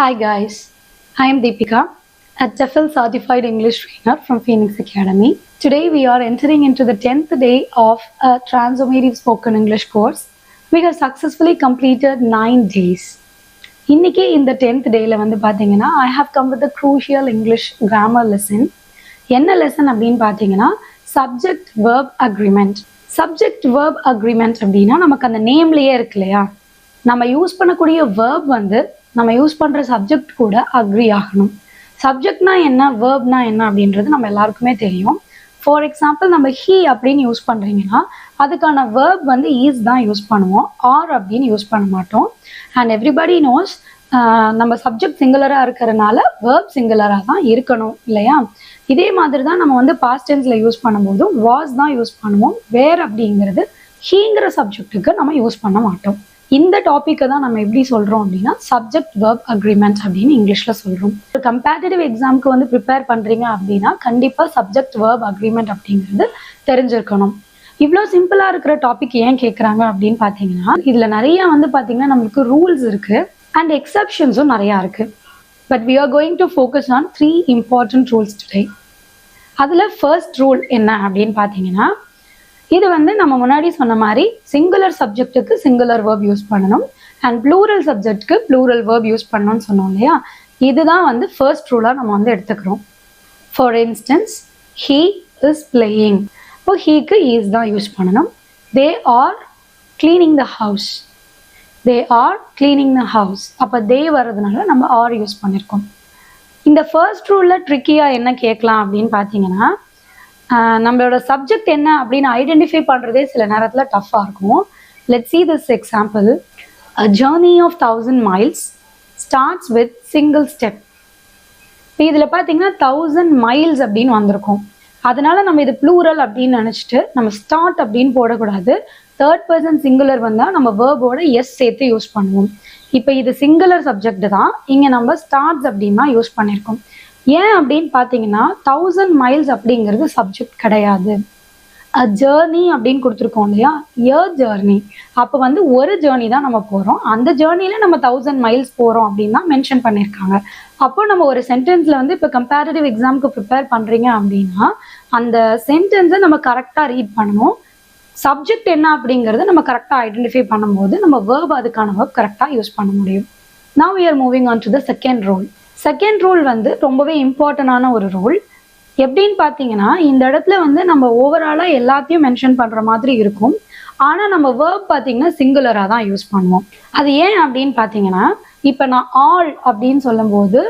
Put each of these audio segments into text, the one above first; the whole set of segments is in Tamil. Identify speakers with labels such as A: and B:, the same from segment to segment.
A: Hi guys, I am Deepika, a TEFL certified English trainer from Phoenix Academy. Today we are entering into the 10th day of a transformative spoken English course. We have successfully completed 9 days. இன்னைக்கு இந்த 10th டேல வந்து பாத்தீங்கன்னா I have come with a crucial English grammar lesson. என்ன லெசன் அப்படின்னு பாத்தீங்கன்னா subject verb agreement. Subject verb agreement அப்படின்னா நமக்கு அந்த நேம்லயே இருக்கு இல்லையா, நம்ம யூஸ் பண்ணக்கூடிய verb வந்து நம்ம யூஸ் பண்ற சப்ஜெக்ட் கூட அக்ரி ஆகணும். சப்ஜெக்ட்னா என்ன, வேர்ப்னா என்ன அப்படின்றது நம்ம எல்லாருக்குமே தெரியும். ஃபார் எக்ஸாம்பிள் நம்ம ஹீ அப்படின்னு யூஸ் பண்றீங்கன்னா அதுக்கான வேர்ப் வந்து ஈஸ் தான் யூஸ் பண்ணுவோம், ஆர் அப்படின்னு யூஸ் பண்ண மாட்டோம். அண்ட் எவ்ரிபடி நோஸ் நம்ம சப்ஜெக்ட் சிங்குலராக இருக்கிறதுனால வேர்ப் சிங்குலராக தான் இருக்கணும் இல்லையா. இதே மாதிரி தான் நம்ம வந்து பாஸ்ட் டென்ஸில் யூஸ் பண்ணும்போதும் வாஸ் தான் யூஸ் பண்ணுவோம். வேர் அப்படிங்கிறது ஹீங்கிற சப்ஜெக்ட்டுக்கு நம்ம யூஸ் பண்ண மாட்டோம். இந்த டாப்பிக்கை தான் நம்ம எப்படி சொல்கிறோம் அப்படின்னா சப்ஜெக்ட் வேர்ப் அக்ரிமெண்ட் அப்படின்னு இங்கிலீஷில் சொல்கிறோம். ஒரு கம்பேட்டிட்டிவ் எக்ஸாமுக்கு வந்து ப்ரிப்பேர் பண்ணுறீங்க அப்படின்னா கண்டிப்பாக சப்ஜெக்ட் வேர்ப் அக்ரிமெண்ட் அப்படிங்கிறது தெரிஞ்சிருக்கணும். இவ்வளோ சிம்பிளாக இருக்கிற டாபிக் ஏன் கேட்குறாங்க அப்படின்னு பார்த்தீங்கன்னா இதில் நிறையா வந்து பார்த்தீங்கன்னா நம்மளுக்கு ரூல்ஸ் இருக்குது அண்ட் எக்ஸப்ஷன்ஸும் நிறையா இருக்குது. But we are going to focus on 3 important rules today. அதில் ஃபர்ஸ்ட் ரூல் என்ன அப்படின்னு பார்த்தீங்கன்னா இது வந்து நம்ம முன்னாடி சொன்ன மாதிரி சிங்குலர் சப்ஜெக்ட்டுக்கு சிங்குலர் வேர்ப் யூஸ் பண்ணணும் அண்ட் ப்ளூரல் சப்ஜெக்ட்டுக்கு ப்ளூரல் வேர்ப் யூஸ் பண்ணணும்னு சொன்னோம் இல்லையா. இதுதான் வந்து ஃபர்ஸ்ட் ரூலாக நம்ம வந்து எடுத்துக்கிறோம். For instance he is playing, இப்போ ஹீக்கு ஈஸ் தான் யூஸ் பண்ணணும். They are cleaning the house, they are cleaning the house, அப்போ தே வர்றதுனால நம்ம ஆர் யூஸ் பண்ணியிருக்கோம். இந்த ஃபர்ஸ்ட் ரூலில் ட்ரிக்கியாக என்ன கேட்கலாம் அப்படின்னு பார்த்தீங்கன்னா நம்மளோட சப்ஜெக்ட் என்ன அப்படின்னு ஐடென்டிஃபை பண்ணுறதே சில நேரத்தில் டஃப்பாக இருக்கும். Let's see this example. A journey of 1000 miles starts with single step. இப்போ இதில் பார்த்தீங்கன்னா 1000 miles அப்படின்னு வந்திருக்கும். அதனால நம்ம இது ப்ளூரல் அப்படின்னு நினச்சிட்டு நம்ம ஸ்டார்ட் அப்படின்னு போடக்கூடாது. தேர்ட் பர்சன் சிங்குலர் வந்தால் நம்ம வேர்போட எஸ் சேர்த்து யூஸ் பண்ணுவோம். இப்போ இது சிங்குலர் சப்ஜெக்ட் தான், இங்கே நம்ம ஸ்டார்ட்ஸ் அப்படின்னா யூஸ் பண்ணியிருக்கோம். ஏன் அப்படின்னு பார்த்தீங்கன்னா 1000 miles அப்படிங்கிறது சப்ஜெக்ட் கிடையாது. அ ஜேர்னி அப்படின்னு கொடுத்துருக்கோம் இல்லையா, எ ஜேர்னி. அப்போ வந்து ஒரு ஜேர்னி தான் நம்ம போகிறோம், அந்த ஜேர்னியில் நம்ம 1000 miles போகிறோம் அப்படின்னு தான் மென்ஷன் பண்ணியிருக்காங்க. அப்போ நம்ம ஒரு சென்டென்ஸில் வந்து இப்போ கம்பேரிட்டிவ் எக்ஸாமுக்கு ப்ரிப்பேர் பண்ணுறீங்க அப்படின்னா அந்த சென்டென்ஸை நம்ம கரெக்டாக ரீட் பண்ணணும். சப்ஜெக்ட் என்ன அப்படிங்கிறத நம்ம கரெக்டாக ஐடென்டிஃபை பண்ணும்போது நம்ம வேர்ப் அதுக்கான வேர்ப் கரெக்டாக யூஸ் பண்ண முடியும். Now we are moving on to the second rule. Second rule வந்து ரொம்பவே இம்பார்ட்டண்டான ஒரு ரூல். எப்படின்னு பார்த்தீங்கன்னா இந்த இடத்துல வந்து நம்ம ஓவராலாக எல்லாத்தையும் மென்ஷன் பண்ணுற மாதிரி இருக்கும், ஆனால் நம்ம வேர்ப் பார்த்தீங்கன்னா சிங்குலராக தான் யூஸ் பண்ணுவோம். அது ஏன் அப்படின்னு பார்த்தீங்கன்னா இப்போ நான் ஆல் அப்படின்னு சொல்லும்போது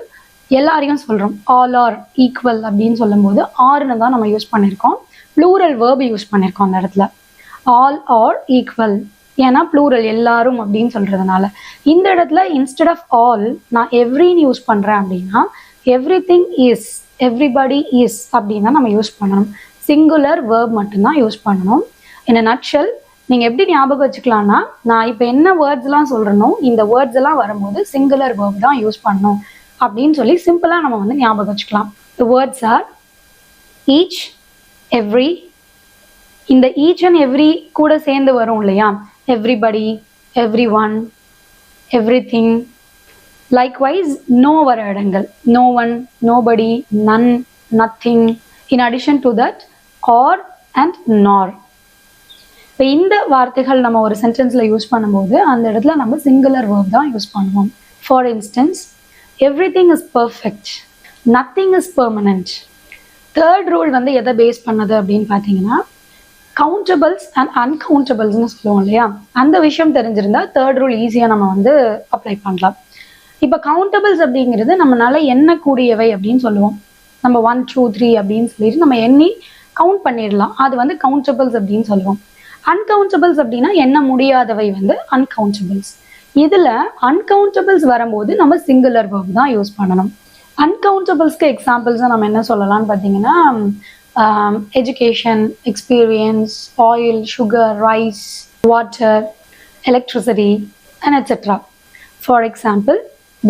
A: எல்லாரையும் சொல்கிறோம், ஆல் ஆர் ஈக்குவல் அப்படின்னு சொல்லும்போது ஆர்னு தான் நம்ம யூஸ் பண்ணியிருக்கோம், ப்ளூரல் வேர்பு யூஸ் பண்ணியிருக்கோம் அந்த இடத்துல. ஆல் ஆர் ஈக்குவல் ஏன்னா ப்ளூரல் எல்லாரும் அப்படின்னு சொல்றதுனால. இந்த இடத்துல இன்ஸ்டெட் ஆஃப் ஆல் நான் எவ்ரின்னு யூஸ் பண்றேன் அப்படின்னா every thing is, everybody is அப்படின்னு தான் நம்ம யூஸ் பண்ணணும். சிங்குலர் வேர்ப் மட்டும்தான் யூஸ் பண்ணணும். இந்த நட்ஷல் நீங்க எப்படி ஞாபகம் வச்சுக்கலாம்னா நான் இப்போ என்ன வேர்ட்ஸ்லாம் சொல்றேனோ இந்த வேர்ட்ஸ் எல்லாம் வரும்போது சிங்குலர் வேர்ப் தான் யூஸ் பண்ணணும் அப்படின்னு சொல்லி சிம்பிளா நம்ம வந்து ஞாபகம் வச்சுக்கலாம். The words are each, every. இந்த ஈச் அண்ட் எவ்ரி கூட சேர்ந்து வரும் இல்லையா, everybody, everyone, everything. Likewise no வர இடங்கள் no one, nobody, none, nothing. In addition to that or and nor. இப்போ இந்த வார்த்தைகள் நம்ம ஒரு சென்டென்ஸ்ல யூஸ் பண்ணும்போது அந்த இடத்துல நம்ம சிங்குலர் வேர்ப் தான் யூஸ் பண்ணுவோம். For instance everything is perfect, nothing is permanent. Third rule வந்து எதை பேஸ் பண்ணது அப்படின்னு பார்த்தீங்கன்னா கவுண்டபிள்ஸ் அண்ட் அன்கவுண்டபிள்ஸ்னு சொல்லுவோம் இல்லையா, அந்த விஷயம் தெரிஞ்சிருந்தா தேர்ட் ரூல் ஈஸியாக நம்ம வந்து அப்ளை பண்ணலாம். இப்போ கவுண்டபிள்ஸ் அப்படிங்கிறது நம்மளால எண்ணக்கூடியவை அப்படின்னு சொல்லுவோம். நம்ம 1 2 3 அப்படின்னு சொல்லிட்டு நம்ம எண்ணி கவுண்ட் பண்ணிடலாம், அது வந்து கவுண்டபிள்ஸ் அப்படின்னு சொல்லுவோம். அன்கவுண்டபிள்ஸ் அப்படின்னா எண்ண முடியாதவை வந்து அன்கவுண்டபிள்ஸ். இதில் அன்கவுண்டபிள்ஸ் வரும்போது நம்ம சிங்குலர் வேர்ப் தான் யூஸ் பண்ணணும். அன்கவுண்டபிள்ஸ்க்கு எக்ஸாம்பிள்ஸை நம்ம என்ன சொல்லலாம்னு பார்த்தீங்கன்னா education, experience, oil, sugar, rice, water, electricity, and etc. For example,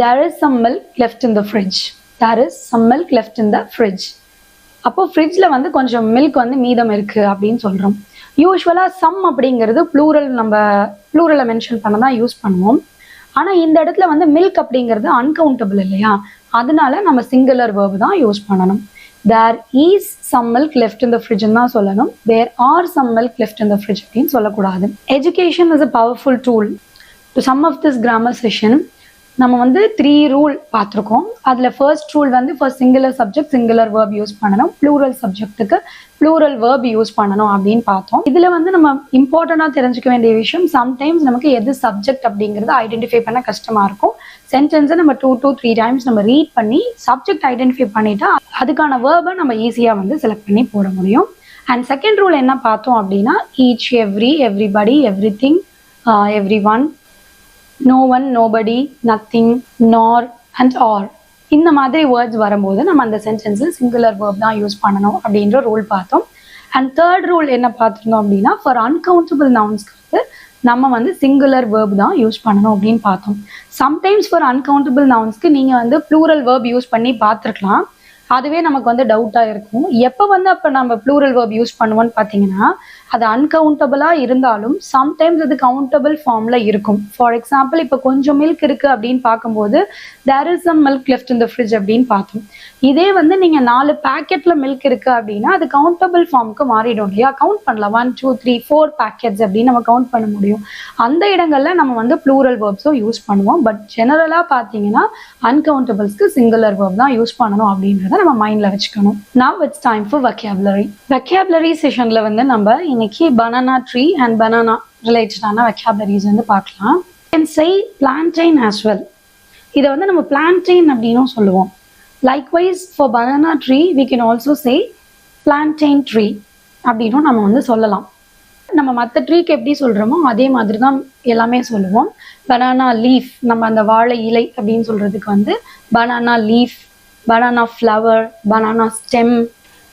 A: there is some milk left in the fridge. There is some milk left in the fridge. அப்போ ஃப்ரிட்ஜில் வந்து கொஞ்சம் மில்க் வந்து மீதம் இருக்குது அப்படின்னு சொல்கிறோம். யூஸ்வலாக சம் அப்படிங்கிறது ப்ளூரல், நம்ம ப்ளூரலை மென்ஷன் பண்ண தான் யூஸ் பண்ணுவோம். ஆனா இந்த இடத்துல வந்து மில்க் அப்படிங்கிறது அன்கவுண்டபிள் இல்லையா, அதனால நம்ம சிங்குலர் வேர்ப் தான் யூஸ் பண்ணணும். There is some milk left in the fridge தான் சொல்லணும். There are some milk left in the fridge அப்படின்னு சொல்லக்கூடாது. Education is a powerful tool. To sum up this grammar session, நம்ம வந்து 3 ரூல் பார்த்துருக்கோம். அதில் ஃபர்ஸ்ட் ரூல் வந்து for singular subject singular verb use பண்ணணும், ப்ளூரல் சப்ஜெக்ட்டுக்கு ப்ளூரல் வேர்ப் யூஸ் பண்ணணும் அப்படின்னு பார்த்தோம். இதில் வந்து நம்ம இம்பார்ட்டண்டாக தெரிஞ்சுக்க வேண்டிய விஷயம், சம்டைம்ஸ் நமக்கு எது சப்ஜெக்ட் அப்படிங்கிறது ஐடென்டிஃபை பண்ண கஷ்டமாக இருக்கும். சென்டென்ஸை நம்ம 2 to 3 டைம்ஸ் நம்ம ரீட் பண்ணி சப்ஜெக்ட் ஐடென்டிஃபை பண்ணிட்டா அதுக்கான வேர்பை நம்ம ஈஸியாக வந்து செலக்ட் பண்ணி போட முடியும். அண்ட் செகண்ட் ரூல் என்ன பார்த்தோம் அப்படின்னா, each, every, everybody, everything, every one, no one, nobody, nothing, nor and or இந்த மாதிரி வேர்ட்ஸ் வரும்போது நம்ம அந்த சென்டென்ஸில் சிங்குலர் வேர்ப் தான் யூஸ் பண்ணணும் அப்படின்ற ரூல் பார்த்தோம். அண்ட் தேர்ட் ரூல் என்ன பார்த்துருந்தோம் அப்படின்னா, ஃபார் அன்கவுண்டபிள் நவுன்ஸ்க்கு வந்து நம்ம வந்து சிங்குலர் வேர்ப் தான் யூஸ் பண்ணணும் அப்படின்னு பார்த்தோம். சம்டைம்ஸ் ஃபார் அன்கவுண்டபிள் நவுன்ஸ்க்கு நீங்கள் வந்து ப்ளூரல் வேர்ப் யூஸ் பண்ணி பார்த்துருக்கலாம். அதுவே நமக்கு வந்து டவுட்டாக இருக்கும். எப்போ வந்து அப்போ நம்ம ப்ளூரல் வேர்ப் யூஸ் பண்ணுவோன்னு பார்த்தீங்கன்னா, அது அன்கவுண்டபிளாக இருந்தாலும் சம்டைம்ஸ் அது கவுண்டபிள் ஃபார்மில் இருக்கும். ஃபார் எக்ஸாம்பிள், இப்போ கொஞ்சம் மில்க் இருக்குது அப்படின்னு பார்க்கும்போது there is some milk left in the fridge அப்படின்னு பார்த்தோம். இதே வந்து நீங்கள் 4 பேக்கெட்டில் மில்க் இருக்குது அப்படின்னா அது கவுண்டபிள் ஃபார்முக்கு மாறிடும் இல்லையா, கவுண்ட் பண்ணலாம். 1 2 3 4 பேக்கெட்ஸ் அப்படின்னு நம்ம கவுண்ட் பண்ண முடியும். அந்த இடங்களில் நம்ம வந்து ப்ளூரல் வேர்ப்ஸும் யூஸ் பண்ணுவோம். பட் ஜெனரலாக பார்த்தீங்கன்னா அன்கவுண்டபிள்ஸ்க்கு சிங்குலர் வேர்ப் தான் யூஸ் பண்ணணும் அப்படின்றத நம்ம மைண்டில் வச்சுக்கணும். Now it's time for vocabulary. Vocabulary செஷனில் வந்து நம்ம இன்னைக்கு banana tree and banana ரிலேட்டடான vocabularies வந்து பார்க்கலாம். Can say plantain as well. இதை வந்து நம்ம plantain அப்படின்னும் சொல்லுவோம். Likewise for banana tree we can also say plantain tree அப்படின்னும் நம்ம வந்து சொல்லலாம். நம்ம மற்ற ட்ரீக்கு எப்படி சொல்கிறோமோ அதே மாதிரி தான் எல்லாமே சொல்லுவோம். பனானா லீஃப், நம்ம அந்த வாழை இலை அப்படின்னு சொல்கிறதுக்கு வந்து banana leaf, banana flower, banana stem.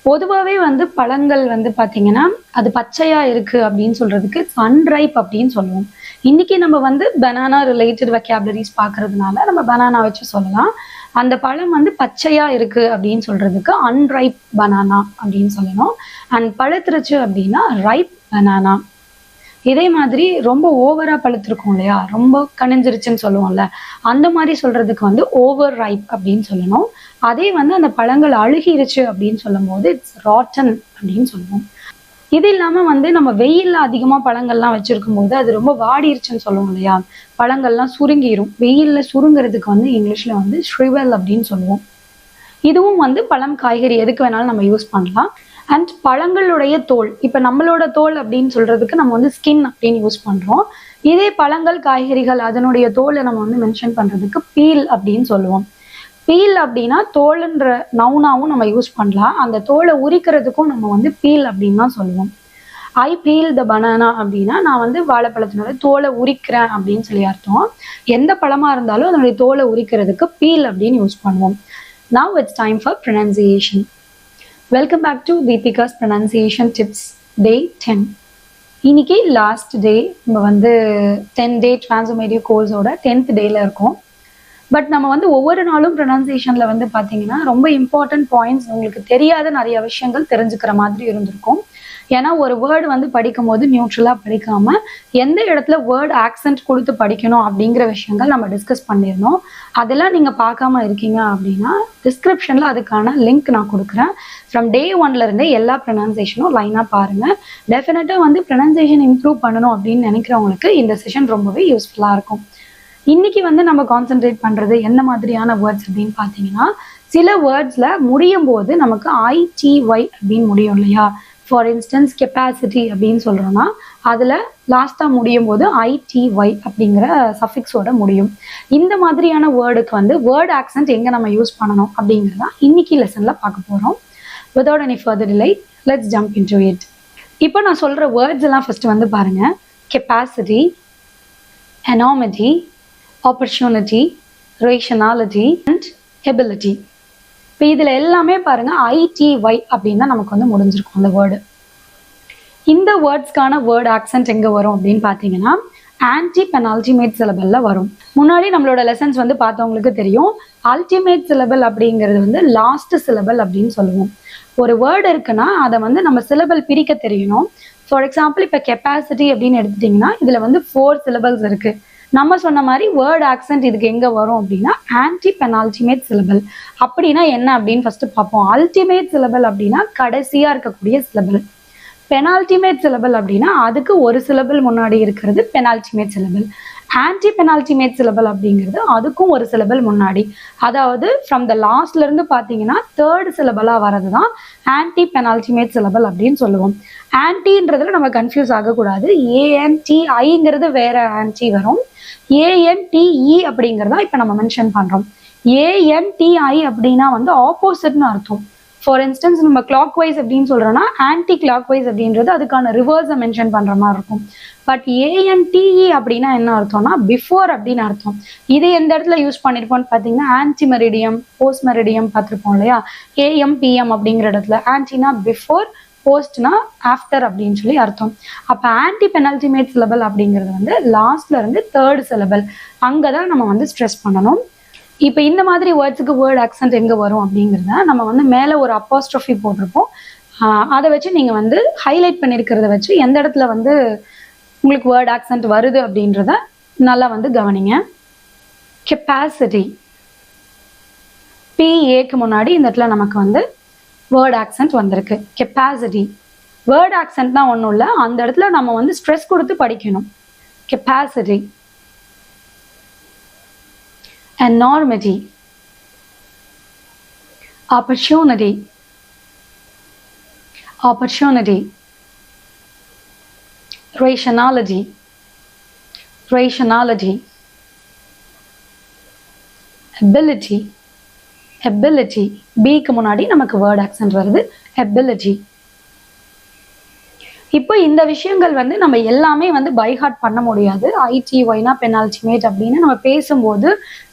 A: பொதுவாகவே வந்து பழங்கள் வந்து பார்த்தீங்கன்னா அது பச்சையாக இருக்குது அப்படின்னு சொல்கிறதுக்கு அன்ரைப் அப்படின்னு சொல்லுவோம். இன்றைக்கி நம்ம வந்து பனானா ரிலேட்டட் வெக்காபுலரிஸ் பார்க்குறதுனால நம்ம பனானா வச்சு சொல்லலாம். அந்த பழம் வந்து பச்சையாக இருக்குது அப்படின்னு சொல்கிறதுக்கு அன்ரைப் பனானா அப்படின்னு சொல்லணும். அண்ட் பழுத்துருச்சு அப்படின்னா ரைப் பனானா. இதே மாதிரி ரொம்ப ஓவராக பழுத்திருக்கும் இல்லையா, ரொம்ப கனிஞ்சிருச்சுன்னு சொல்லுவோம்ல, அந்த மாதிரி சொல்கிறதுக்கு வந்து ஓவர் ரைப் அப்படின்னு சொல்லணும். அதே வந்து அந்த பழங்கள் அழுகிருச்சு அப்படின்னு சொல்லும் போது இட்ஸ் ராட்டன் அப்படின்னு சொல்லுவோம். இது இல்லாமல் வந்து நம்ம வெயிலில் அதிகமாக பழங்கள்லாம் வச்சுருக்கும் போது அது ரொம்ப வாடிருச்சுன்னு சொல்லுவோம் இல்லையா, பழங்கள்லாம் சுருங்கிரும். வெயிலில் சுருங்கிறதுக்கு வந்து இங்கிலீஷில் வந்து ஷ்ரிவல் அப்படின்னு சொல்லுவோம். இதுவும் வந்து பழம், காய்கறி எதுக்கு வேணாலும் நம்ம யூஸ் பண்ணலாம். அண்ட் பழங்களுடைய தோல், இப்போ நம்மளோட தோல் அப்படின்னு சொல்கிறதுக்கு நம்ம வந்து ஸ்கின் அப்படின்னு யூஸ் பண்ணுறோம். இதே பழங்கள், காய்கறிகள் அதனுடைய தோலை நம்ம வந்து மென்ஷன் பண்ணுறதுக்கு பீல் அப்படின்னு சொல்லுவோம். பீல் அப்படின்னா தோல்ன்ற நவுனாவும் நம்ம யூஸ் பண்ணலாம். அந்த தோலை உரிக்கிறதுக்கும் நம்ம வந்து பீல் அப்படின்னு தான் சொல்லுவோம். ஐ பீல் த பனானா அப்படின்னா நான் வந்து வாழைப்பழத்தினோட தோலை உரிக்கிறேன் அப்படின்னு சொல்லி அர்த்தம். எந்த பழமாக இருந்தாலும் அதனுடைய தோலை உரிக்கிறதுக்கு பீல் அப்படின்னு யூஸ் பண்ணுவோம். Now it's time for pronunciation. Welcome back to Deepika's pronunciation tips day 10. இன்னைக்கு லாஸ்ட் டே, நம்ம வந்து 10 day transformative கோர்ஸோட 10th டேல இருக்கோம். பட் நம்ம வந்து ஒவ்வொரு நாளும் ப்ரொனன்சியேஷனில் வந்து பார்த்தீங்கன்னா ரொம்ப இம்பார்ட்டன்ட் பாயிண்ட்ஸ், உங்களுக்கு தெரியாத நிறைய விஷயங்கள் தெரிஞ்சுக்கிற மாதிரி இருந்திருக்கும். ஏன்னா ஒரு வேர்டு வந்து படிக்கும் போது நியூட்ரலாக படிக்காமல் எந்த இடத்துல வேர்டு ஆக்சென்ட் கொடுத்து படிக்கணும் அப்படிங்கிற விஷயங்கள் நம்ம டிஸ்கஸ் பண்ணியிருந்தோம். அதெல்லாம் நீங்கள் பார்க்காம இருக்கீங்க அப்படின்னா டிஸ்கிரிப்ஷனில் அதுக்கான லிங்க் நான் கொடுக்குறேன். ஃப்ரம் டே 1லேருந்தே எல்லா ப்ரொனன்சியேஷனும் லைனாக பாருங்கள். டெஃபினட்டாக வந்து ப்ரொனன்சியேஷன் இம்ப்ரூவ் பண்ணணும் அப்படின்னு நினைக்கிறவங்களுக்கு இந்த செஷன் ரொம்பவே யூஸ்ஃபுல்லாக இருக்கும். இன்னைக்கு வந்து நம்ம கான்சென்ட்ரேட் பண்ணுறது எந்த மாதிரியான வேர்ட்ஸ் அப்படின்னு பார்த்தீங்கன்னா, சில வேர்ட்ஸில் முடியும் போது நமக்கு ITY அப்படின்னு முடியும் இல்லையா. ஃபார் இன்ஸ்டன்ஸ் கெப்பாசிட்டி அப்படின்னு சொல்கிறோன்னா அதில் லாஸ்ட்டாக முடியும் போது ITY அப்படிங்கிற சஃபிக்ஸோட முடியும். இந்த மாதிரியான வேர்டுக்கு வந்து வேர்ட் ஆக்சென்ட் எங்கே நம்ம யூஸ் பண்ணணும் அப்படிங்கிறதா இன்னைக்கு லெசனில் பார்க்க போகிறோம். Without any further delay let's jump into it. இப்போ நான் சொல்கிற வேர்ட்ஸ் எல்லாம் ஃபர்ஸ்ட் வந்து பாருங்கள். Capacity, enmity, opportunity, rationality and ability. இப்போ இதில் எல்லாமே பாருங்கள் ITY அப்படின்னு தான் நமக்கு வந்து முடிஞ்சிருக்கும் அந்த வேர்டு. இந்த வேர்ட்ஸ்க்கான வேர்ட் ஆக்சென்ட் எங்கே வரும் அப்படின்னு பார்த்தீங்கன்னா ஆன்டி பெனல்டிமேட் சிலபலில் வரும். முன்னாடி நம்மளோட லெசன்ஸ் வந்து பார்த்தவங்களுக்கு தெரியும், அல்டிமேட் சிலபல் அப்படிங்கிறது வந்து லாஸ்ட் சிலபல் அப்படின்னு சொல்லுவோம். ஒரு வேர்டு இருக்குன்னா அதை வந்து நம்ம சிலபல் பிரிக்க தெரியணும். ஃபார் எக்ஸாம்பிள் இப்போ கெப்பாசிட்டி அப்படின்னு எடுத்துட்டிங்கன்னா இதில் வந்து 4 சிலபல்ஸ் இருக்குது. நம்ம சொன்ன மாதிரி வேர்ட் ஆக்சென்ட் இதுக்கு எங்கே வரும் அப்படின்னா ஆன்டி பெனால்டிமேட் சிலபல். அப்படின்னா என்ன அப்படின்னு ஃபர்ஸ்ட் பார்ப்போம். அல்டிமேட் சிலபல் அப்படின்னா கடைசியாக இருக்கக்கூடிய சிலபல். பெனால்டிமேட் சிலபல் அப்படின்னா அதுக்கு ஒரு சிலபல் முன்னாடி இருக்கிறது பெனால்டிமேட் சிலபல். ஆன்டி பெனால்டிமேட் சிலபல் அப்படிங்கிறது அதுக்கும் ஒரு சிலபல் முன்னாடி, அதாவது ஃப்ரம் த லாஸ்ட்ல இருந்து பார்த்தீங்கன்னா தேர்ட் சிலபலாக வரது தான் ஆன்டி பெனால்டிமேட் சிலபல் அப்படின்னு சொல்லுவோம். ஆன்டின்றதுல நம்ம கன்ஃபியூஸ் ஆகக்கூடாது. ANTIங்கிறது வேற ஆன்டி வரும். ANTE அப்படிங்கிறதா இப்போ நம்ம மென்ஷன் பண்ணுறோம். ANTI அப்படின்னா வந்து ஆப்போசிட்னு அர்த்தம். ஃபார் இன்ஸ்டன்ஸ் நம்ம கிளாக் வைஸ் அப்படின்னு சொல்கிறோன்னா ஆன்டி கிளாக் வைஸ் அப்படின்றது அதுக்கான ரிவர்ஸை மென்ஷன் பண்ணுற மாதிரி இருக்கும். பட் ANTE அப்படின்னா என்ன அர்த்தம்னா பிஃபோர் அப்படின்னு அர்த்தம். இது எந்த இடத்துல யூஸ் பண்ணியிருப்போம்னு பார்த்தீங்கன்னா ஆன்டி மெரிடியம், போஸ்ட் மெரிடியம் பார்த்துருப்போம் இல்லையா. AM PM அப்படிங்கிற இடத்துல ஆன்டினா பிஃபோர், போஸ்ட்னா ஆஃப்டர் அப்படின்னு சொல்லி அர்த்தம். அப்போ ஆன்டி பெனால்டிமேட் சிலபல் அப்படிங்கிறது வந்து லாஸ்ட்ல இருந்து தேர்ட் சிலபல், அங்கே தான் நம்ம வந்து ஸ்ட்ரெஸ் பண்ணணும். இப்போ இந்த மாதிரி வேர்ட்ஸுக்கு வேர்ட் ஆக்சென்ட் எங்கே வரும் அப்படிங்கிறத நம்ம வந்து மேலே ஒரு அப்போஸ்ட்ரோஃபி போட்டிருப்போம். அதை வச்சு நீங்கள் வந்து ஹைலைட் பண்ணியிருக்கிறத வச்சு எந்த இடத்துல வந்து உங்களுக்கு வேர்ட் ஆக்சென்ட் வருது அப்படின்றத நல்லா வந்து கவனிங்க. கெப்பாசிட்டி, PAக்கு முன்னாடி இந்த இடத்துல நமக்கு வந்து வேர்ட் ஆக்சென்ட் வந்திருக்கு. கெப்பாசிட்டி வேர்ட் ஆக்சென்ட்னா ஒன்றும் இல்லை, அந்த இடத்துல நம்ம வந்து ஸ்ட்ரெஸ் கொடுத்து படிக்கணும். Capacity. Enormity, opportunity, opportunity, rationality, rationality, ability, ability. Bக்கு முன்னாடி நமக்கு வேர்ட் ஆக்சென்ட் வருது, ability. இப்போ இந்த விஷயங்கள் வந்து நம்ம எல்லாமே வந்து பைஹார்ட் பண்ண முடியாது. ITYனா பெனால்டிமேட் அப்படின்னு நம்ம பேசும்போது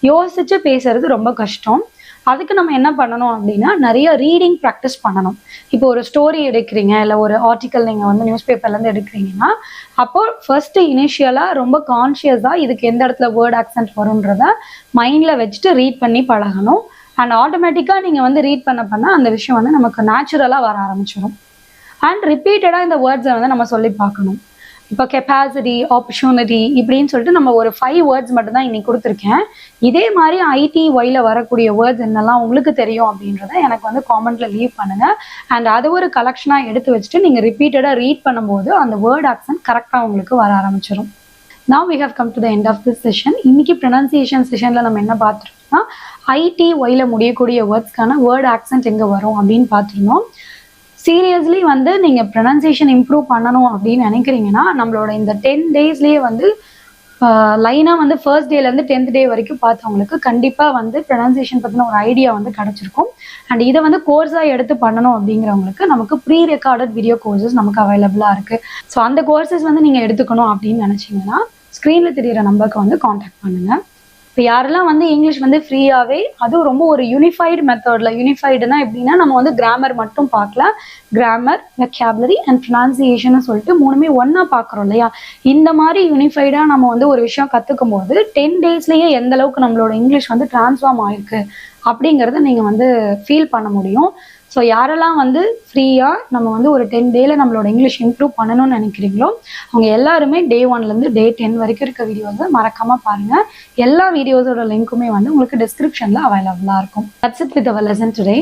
A: யோசிச்சு பேசுறது ரொம்ப கஷ்டம். அதுக்கு நம்ம என்ன பண்ணணும் அப்படின்னா நிறைய ரீடிங் ப்ராக்டிஸ் பண்ணணும். இப்போ ஒரு ஸ்டோரி எடுக்கிறீங்க, இல்லை ஒரு ஆர்டிக்கல் நீங்கள் வந்து நியூஸ் பேப்பர்லேருந்து எடுக்கிறீங்கன்னா அப்போ ஃபர்ஸ்ட் இனிஷியலாக ரொம்ப கான்ஷியஸாக இதுக்கு எந்த இடத்துல வேர்ட் ஆக்சென்ட் வரும்ன்றத மைண்டில் வச்சுட்டு ரீட் பண்ணி பழகணும். அண்ட் ஆட்டோமேட்டிக்காக நீங்கள் வந்து ரீட் பண்ண அந்த விஷயம் வந்து நமக்கு நேச்சுரலாக வர ஆரம்பிச்சிடும். அண்ட் ரிப்பீட்டடாக இந்த வேர்ட்ஸை வந்து நம்ம சொல்லி பார்க்கணும். இப்போ கெப்பாசிட்டி, ஆப்பர்ச்சுனிட்டி இப்படின்னு சொல்லிட்டு நம்ம ஒரு 5 வேர்ட்ஸ் மட்டும் தான் இன்னைக்கு கொடுத்துருக்கேன். இதே மாதிரி ITYல வரக்கூடிய வேர்ட்ஸ் என்னெல்லாம் உங்களுக்கு தெரியும் அப்படின்றத எனக்கு வந்து காமெண்ட்ல லீவ் பண்ணுங்க. அண்ட் அது ஒரு கலெக்ஷனாக எடுத்து வச்சுட்டு நீங்கள் ரிப்பீட்டடாக ரீட் பண்ணும்போது அந்த வேர்ட் ஆக்சென்ட் கரெக்டாக உங்களுக்கு வர ஆரம்பிச்சிடும். Now we have come to the end of this session. இன்னைக்கு ப்ரொனன்சியேஷன் செஷனில் நம்ம என்ன பார்த்துருக்கோம்னா ITYல முடியக்கூடிய வேர்ட்ஸ்க்கான வேர்ட் ஆக்சென்ட் எங்கே வரும் அப்படின்னு பார்த்துருந்தோம். சீரியஸ்லி வந்து நீங்கள் ப்ரொனன்சியேஷன் இம்ப்ரூவ் பண்ணணும் அப்படின்னு நினைக்கிறீங்கன்னா நம்மளோட இந்த 10 டேஸ்லேயே வந்து லைனாக வந்து ஃபர்ஸ்ட் டேலேருந்து 10th டே வரைக்கும் பார்த்தவங்களுக்கு கண்டிப்பாக வந்து ப்ரொனன்சியேஷன் பற்றின ஒரு ஐடியா வந்து கிடச்சிருக்கும். அண்ட் இதை வந்து கோர்ஸாக எடுத்து பண்ணணும் அப்படிங்கிறவங்களுக்கு நமக்கு ப்ரீ ரெக்கார்டட் வீடியோ கோர்சஸ் நமக்கு அவைலபிளாக இருக்குது. ஸோ அந்த கோர்சஸ் வந்து நீங்கள் எடுத்துக்கணும் அப்படின்னு நினச்சிங்கன்னா ஸ்க்ரீனில் தெரியிற நம்பருக்கு வந்து காண்டாக்ட் பண்ணுங்கள். இப்போ யாரெல்லாம் வந்து இங்கிலீஷ் வந்து ஃப்ரீயாகவே, அதுவும் ரொம்ப ஒரு யூனிஃபைடு மெத்தடில், யூனிஃபைடுனா எப்படின்னா நம்ம வந்து கிராமர் மட்டும் பார்க்கல, கிராமர், வெக்காபுலரி அண்ட் ப்ரொனன்சியேஷன் சொல்லிட்டு 3மே ஒன்றா பார்க்குறோம் இல்லையா. இந்த மாதிரி யூனிஃபைடாக நம்ம வந்து ஒரு விஷயம் கற்றுக்கும் போது 10 டேஸ்லேயே எந்த அளவுக்கு நம்மளோட இங்கிலீஷ் வந்து டிரான்ஸ்ஃபார்ம் ஆயிருக்கு அப்படிங்கிறத நீங்கள் வந்து ஃபீல் பண்ண முடியும். ஸோ யாரெல்லாம் வந்து ஃப்ரீயாக நம்ம வந்து ஒரு 10 டேல நம்மளோட இங்கிலீஷ் இம்ப்ரூவ் பண்ணணும்னு நினைக்கிறீங்களோ அவங்க எல்லாருமே Day 1லேருந்து Day 10 வரைக்கும் இருக்க வீடியோஸை மறக்காமல் பாருங்கள். எல்லா வீடியோஸோட லிங்க்குமே வந்து உங்களுக்கு டிஸ்கிரிப்ஷனில் அவைலபிளாக இருக்கும். That's it with our lesson today.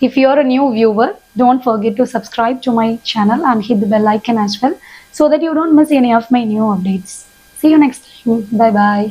A: If you're a new viewer, don't forget to subscribe to my channel and hit the bell icon as well so that you don't miss any of my new updates. See you next time. Bye-bye.